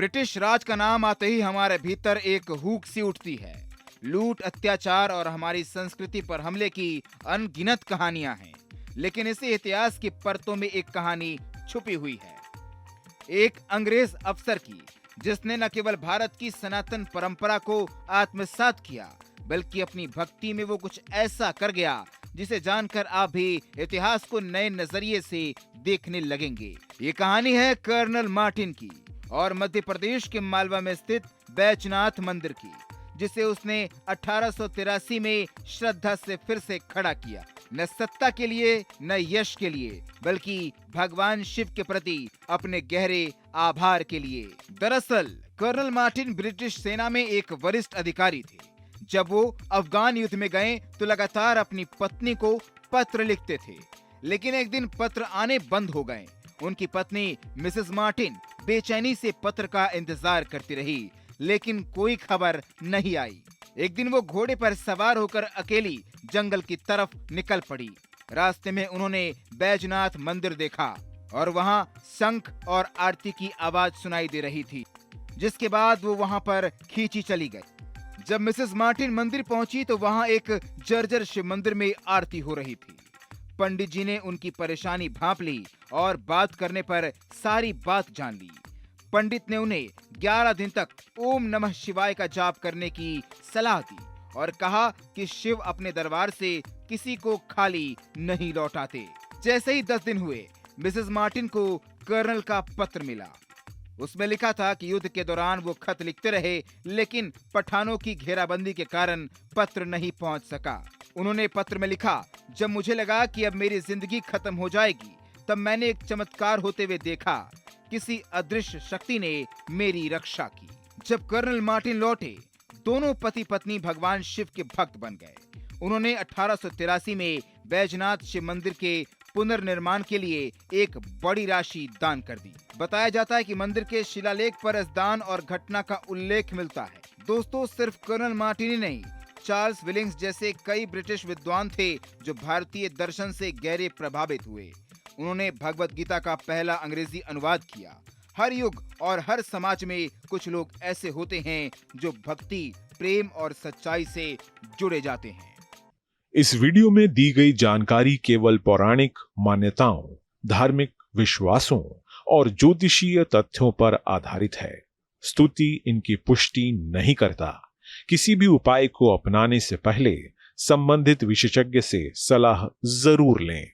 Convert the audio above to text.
British राज का नाम आते ही हमारे भीतर एक हूक सी उठती है। लूट, अत्याचार और हमारी संस्कृति पर हमले की अनगिनत कहानियां हैं, लेकिन इसी इतिहास की परतों में एक कहानी छुपी हुई है, एक अंग्रेज अफसर की, जिसने न केवल भारत की सनातन परंपरा को आत्मसात किया, बल्कि अपनी भक्ति में वो कुछ ऐसा कर गया जिसे जानकर आप भी इतिहास को नए नजरिए से देखने लगेंगे। ये कहानी है कर्नल मार्टिन की और मध्य प्रदेश के मालवा में स्थित बैजनाथ मंदिर की, जिसे उसने 1883 में श्रद्धा से फिर से खड़ा किया, न सत्ता के लिए न यश के लिए, बल्कि भगवान शिव के प्रति अपने गहरे आभार के लिए। दरअसल कर्नल मार्टिन ब्रिटिश सेना में एक वरिष्ठ अधिकारी थे। जब वो अफगान युद्ध में गए तो लगातार अपनी पत्नी को पत्र लिखते थे, लेकिन एक दिन पत्र आने बंद हो गए। उनकी पत्नी मिसेस मार्टिन बेचैनी से पत्र का इंतजार करती रही, लेकिन कोई खबर नहीं आई। एक दिन वो घोड़े पर सवार होकर अकेली जंगल की तरफ निकल पड़ी। रास्ते में उन्होंने बैजनाथ मंदिर देखा और वहाँ शंख और आरती की आवाज सुनाई दे रही थी, जिसके बाद वो वहाँ पर खींची चली गई। जब मिसेस मार्टिन मंदिर पहुंची तो वहाँ एक जर्जर शिव मंदिर में आरती हो रही थी। पंडित जी ने उनकी परेशानी भांप ली और बात करने पर सारी बात जान ली। पंडित ने उन्हें 11 दिन तक ओम नमः शिवाय का जाप करने की सलाह दी और कहा कि शिव अपने दरबार से किसी को खाली नहीं लौटाते। जैसे ही 10 दिन हुए, मिसेस मार्टिन को कर्नल का पत्र मिला। उसमें लिखा था कि युद्ध के दौरान वो खत लिखते रहे, लेकिन पठानों की घेराबंदी के कारण पत्र नहीं पहुंच सका। उन्होंने पत्र में लिखा, जब मुझे लगा कि अब मेरी जिंदगी खत्म हो जाएगी, तब मैंने एक चमत्कार होते हुए देखा। किसी अदृश्य शक्ति ने मेरी रक्षा की। जब कर्नल मार्टिन लौटे, दोनों पति पत्नी भगवान शिव के भक्त बन गए। उन्होंने 1883 में बैजनाथ शिव मंदिर के पुनर्निर्माण के लिए एक बड़ी राशि दान कर दी। बताया जाता है कि मंदिर के शिलालेख पर इस दान और घटना का उल्लेख मिलता है। दोस्तों, सिर्फ कर्नल मार्टिन ही नहीं, चार्ल्स विलिंग्स जैसे कई ब्रिटिश विद्वान थे जो भारतीय दर्शन से गहरे प्रभावित हुए। उन्होंने भगवत गीता का पहला अंग्रेजी अनुवाद किया। हर युग और हर समाज में कुछ लोग ऐसे होते हैं जो भक्ति, प्रेम और सच्चाई से जुड़े जाते हैं। इस वीडियो में दी गई जानकारी केवल पौराणिक मान्यताओं, धार्मिक विश्वासों और ज्योतिषीय तथ्यों पर आधारित है। स्तुति इनकी पुष्टि नहीं करता। किसी भी उपाय को अपनाने से पहले संबंधित विशेषज्ञ से सलाह जरूर लें।